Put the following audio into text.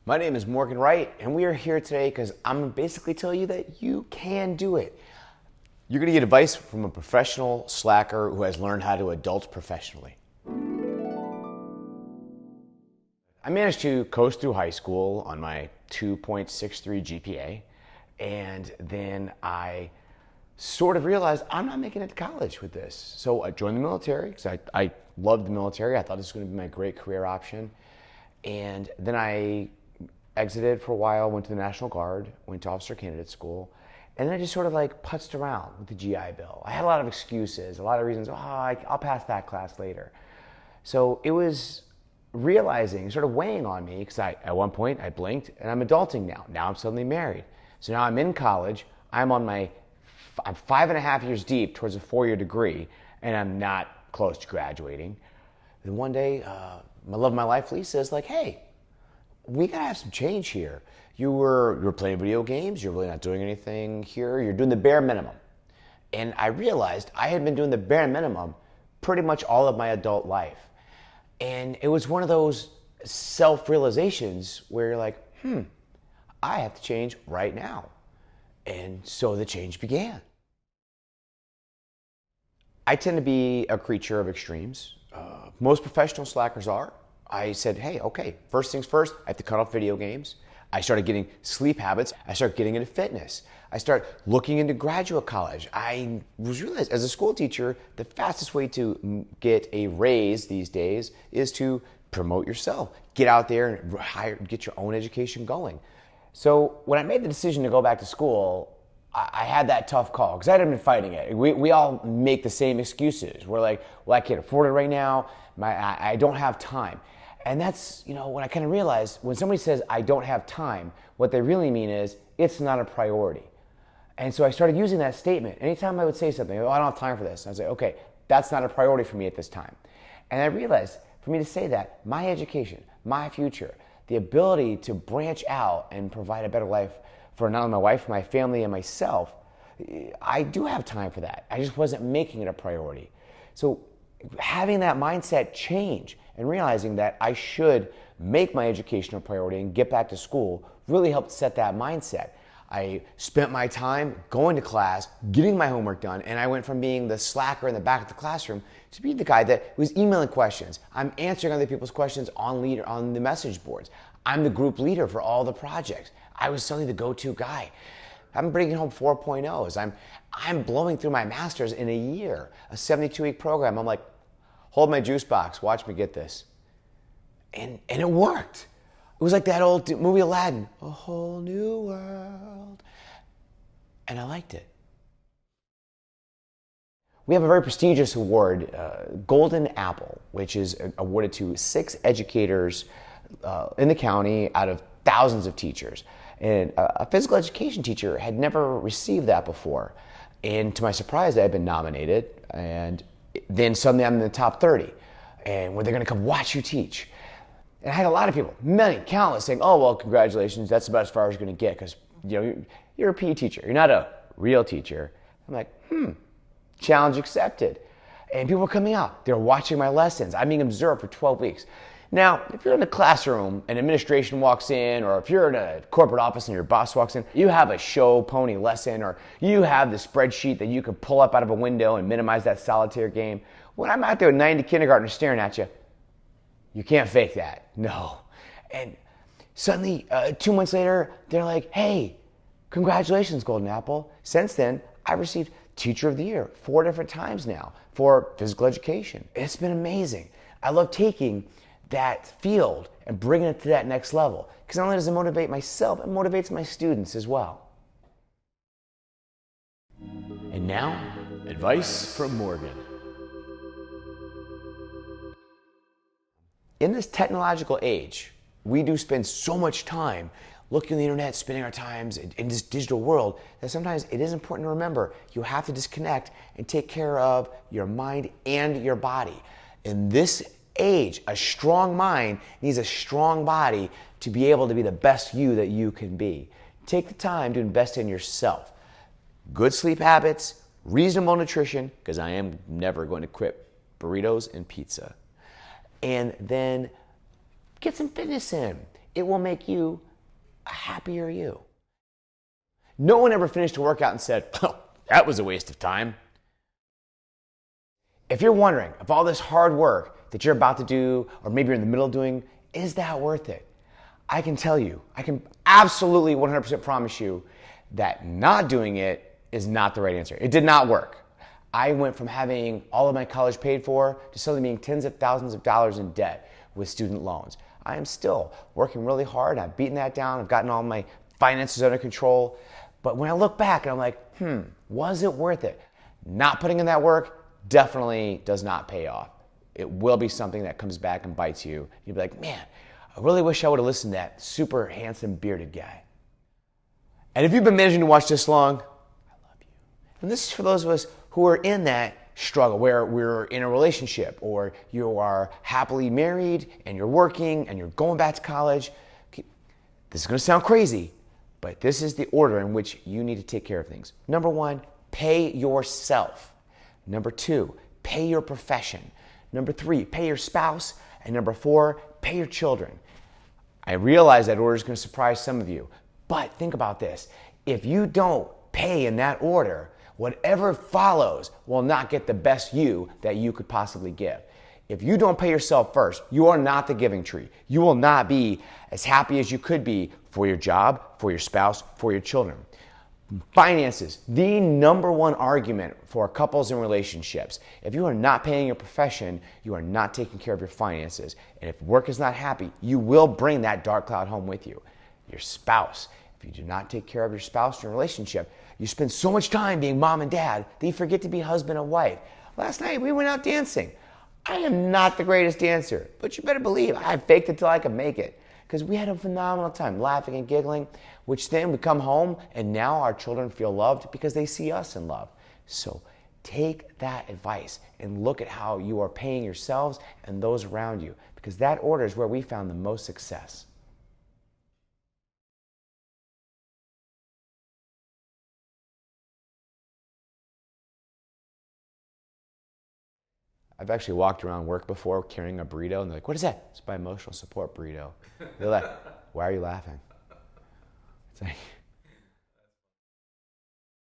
My name is Morgan Wright, and we are here today because I'm going to basically tell you that you can do it. You're going to get advice from a professional slacker who has learned how to adult professionally. I managed to coast through high school on my 2.63 GPA, and then I sort of realized I'm not making it to college with this. So I joined the military because I loved the military. I thought this was going to be my great career option. And then I exited for a while, went to the National Guard, went to officer candidate school, and then I just sort of like putzed around with the GI Bill. I had a lot of excuses, a lot of reasons, I'll pass that class later. So it was realizing, sort of weighing on me, because at one point I blinked and I'm adulting now. Now I'm suddenly married. So now I'm in college, I'm 5.5 years deep towards a 4-year degree, and I'm not close to graduating. Then one day, my love of my life, Lisa, is like, hey, we gotta have some change here. You were playing video games, you're really not doing anything here, you're doing the bare minimum. And I realized I had been doing the bare minimum pretty much all of my adult life. And it was one of those self-realizations where you're like, I have to change right now. And so the change began. I tend to be a creature of extremes. Most professional slackers are. I said, hey, okay, first things first, I have to cut off video games. I started getting sleep habits. I started getting into fitness. I started looking into graduate college. I realized as a school teacher, the fastest way to get a raise these days is to promote yourself. Get out there and get your own education going. So when I made the decision to go back to school, I had that tough call because I hadn't been fighting it. We all make the same excuses. We're like, well, I can't afford it right now. I don't have time. And that's, when I kind of realized when somebody says, I don't have time, what they really mean is, it's not a priority. And so I started using that statement. Anytime I would say something, I don't have time for this. I would say, okay, that's not a priority for me at this time. And I realized for me to say that, my education, my future, the ability to branch out and provide a better life for not only my wife, my family, and myself, I do have time for that. I just wasn't making it a priority. So having that mindset change and realizing that I should make my education a priority and get back to school really helped set that mindset. I spent my time going to class, getting my homework done, and I went from being the slacker in the back of the classroom to being the guy that was emailing questions. I'm answering other people's questions on the message boards. I'm the group leader for all the projects. I was suddenly the go-to guy. I'm bringing home 4.0s. I'm blowing through my master's in a year, a 72-week program. I'm like, hold my juice box, watch me get this. And it worked. It was like that old movie Aladdin, a whole new world. And I liked it. We have a very prestigious award, Golden Apple, which is awarded to 6 educators in the county out of thousands of teachers. And a physical education teacher had never received that before. And to my surprise, I had been nominated. And then suddenly I'm in the top 30. And where they're going to come watch you teach. And I had a lot of people, many, countless, saying, oh, well, congratulations, that's about as far as you're going to get because you're a PE teacher. You're not a real teacher. I'm like, challenge accepted. And people were coming out. They were watching my lessons. I'm being observed for 12 weeks. Now, if you're in a classroom and administration walks in, or if you're in a corporate office and your boss walks in, you have a show pony lesson, or you have the spreadsheet that you can pull up out of a window and minimize that solitaire game. When I'm out there with 90 kindergartners staring at you, you can't fake that. No. And suddenly, 2 months later, they're like, hey, congratulations, Golden Apple. Since then, I've received Teacher of the Year 4 different times now for physical education. It's been amazing. I love taking that field and bringing it to that next level. Because not only does it motivate myself, it motivates my students as well. And now, advice from Morgan. In this technological age, we do spend so much time looking at the internet, spending our times in this digital world, that sometimes it is important to remember you have to disconnect and take care of your mind and your body. In this age, a strong mind needs a strong body to be able to be the best you that you can be. Take the time to invest in yourself. Good sleep habits, reasonable nutrition, because I am never going to quit burritos and pizza. And then get some fitness in. it will make you a happier you. No one ever finished a workout and said, oh, that was a waste of time. If you're wondering if all this hard work that you're about to do, or maybe you're in the middle of doing, is that worth it? I can tell you, I can absolutely 100% promise you that not doing it is not the right answer. It did not work. I went from having all of my college paid for to suddenly being tens of thousands of dollars in debt with student loans. I am still working really hard. I've beaten that down. I've gotten all my finances under control. But when I look back and I'm like, was it worth it? Not putting in that work definitely does not pay off. It will be something that comes back and bites you. You'll be like, man, I really wish I would have listened to that super handsome bearded guy. And if you've been managing to watch this long, I love you. And this is for those of us who are in that struggle where we're in a relationship or you are happily married and you're working and you're going back to college. This is going to sound crazy, but this is the order in which you need to take care of things. Number one, pay yourself. Number two, pay your profession. Number three, pay your spouse. And number four, pay your children. I realize that order is going to surprise some of you, but think about this. If you don't pay in that order, whatever follows will not get the best you that you could possibly give. If you don't pay yourself first, you are not the giving tree. You will not be as happy as you could be for your job, for your spouse, for your children. Finances, the number one argument for couples and relationships. If you are not paying your profession, you are not taking care of your finances. And if work is not happy, you will bring that dark cloud home with you. Your spouse, if you do not take care of your spouse in your relationship, you spend so much time being mom and dad that you forget to be husband and wife. Last night we went out dancing. I am not the greatest dancer, but you better believe I faked it till I could make it. Because we had a phenomenal time laughing and giggling, which then we come home and now our children feel loved because they see us in love. So take that advice and look at how you are paying yourselves and those around you, because that order is where we found the most success. I've actually walked around work before carrying a burrito, and they're like, what is that? It's my emotional support burrito. They're like, why are you laughing? It's like,